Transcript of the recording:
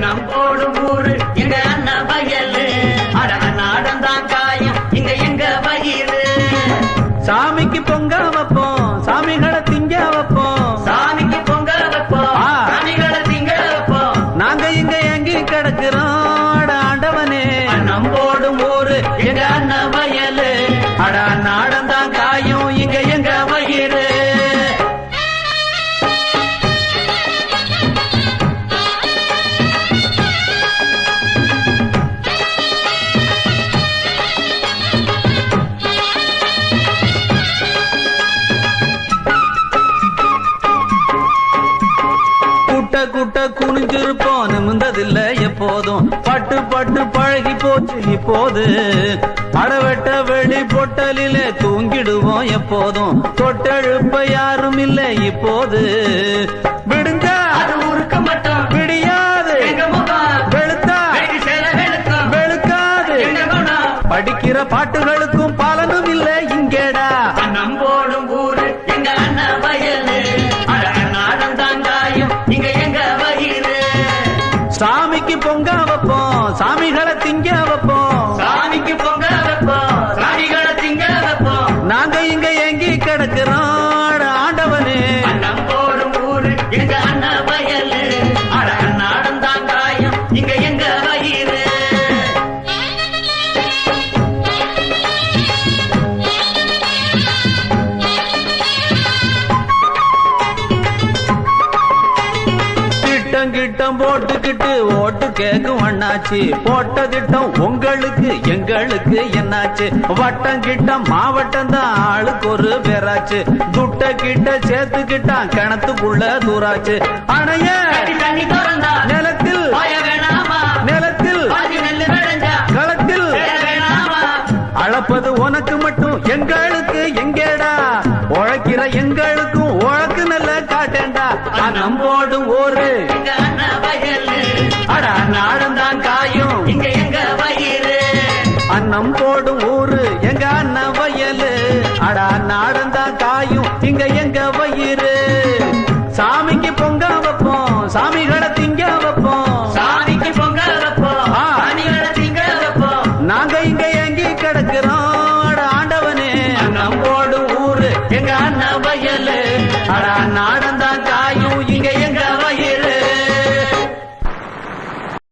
அண்ணம் போடும் ஊரு எங்க அண்ணன் வயலு அட நாடம் தான் காயம் இங்க எங்க வயிறு சாமிக்கு பொங்க வைப்போம் சாமிகளை திங்க வைப்போம் சாமிக்கு பொங்க வைப்போம் சாமிகளை திங்க வைப்போம் நாங்க இங்க எங்கி கிடக்கிறோம் அட ஆண்டவனே அண்ணம் போடும் ஊரு எங்க அண்ணன் வயலு அட நாடம் தான் காயும் இங்க எங்க வயிறு கூட்ட குனிஞ்சிருப்போம் நிமிந்ததில்லை எப்போதும் பட்டு பட்டு பழகி போச்சு இப்போது அடவெட்ட வெளி பொட்டலிலே தூங்கிடுவோம் எப்போதும் தொட்டெழுப்ப யாரும் இல்லை இப்போது விடுங்க அது உருக்க மட்டும் விடியாது வெளுத்தா வெளுக்காது படிக்கிற பாட்டுகளுக்கும் பலனும் இல்லை இங்கேடா அண்ணம் போடும் ஊரு எங்க அண்ணன் வயலு நாடம் தான் காயும் இங்க எங்க வயிறு சாமிக்கு பொங்க வைப்போம் சாமிகளை திங்க வைப்போம் சாமிக்கு பொங்க வைப்போம் சாமிகளை திங்க வைப்போம் நாங்க இங்க எங்கி கிடக்கிறோம் ஆண்டவனே அண்ணம் போடும் ஊரு எங்க அண்ணன் வயலு நாடம் தான் காயும் இங்க எங்க வயிறு கிட்டம் போட்டுக்கிட்டு ஓட்டு கேக்கும் அண்ணாச்சி போட்ட திட்டம் உங்களுக்கு எங்களுக்கு என்னாச்சு வட்டம் கிட்டம் மாவட்டம் தான் ஆளுக்கு ஒரு பேராச்சு துட்ட கிட்ட சேர்த்துக்கிட்டான் கிணத்துக்குள்ள தூராச்சு அணைய தண்ணி திறந்தா நிலத்தில் வேணாமா நிலத்தில் நெல்லு விளைஞ்சா களத்தில் வேணாமா அளப்பது உனக்கு மட்டும் எங்களுக்கு எங்கேடா உழைக்கிற எங்களுக்கும் உழக்கு நல்ல காட்டேண்டா நம்போடும் ஊரு எங்க அண்ணன் வயலு அடா நாடம் தான் காயும் இங்க எங்க வயிறு அன்னம் போடும் ஊரு எங்க அண்ணன் வயலு அடா நாடம் தான் காயும் இங்க எங்க வயிறு சாமிக்கு பொங்க வைப்போம் சாமிகளை திங்க வைப்போம் சாமிக்கு பொங்க வைப்போம் சாமிகளை திங்க வைப்போம் நாங்க இங்க எங்கி கிடக்கிறோம் அட ஆண்டவனே அண்ணம் போடும் ஊரு எங்க அண்ணன் வயலு அடா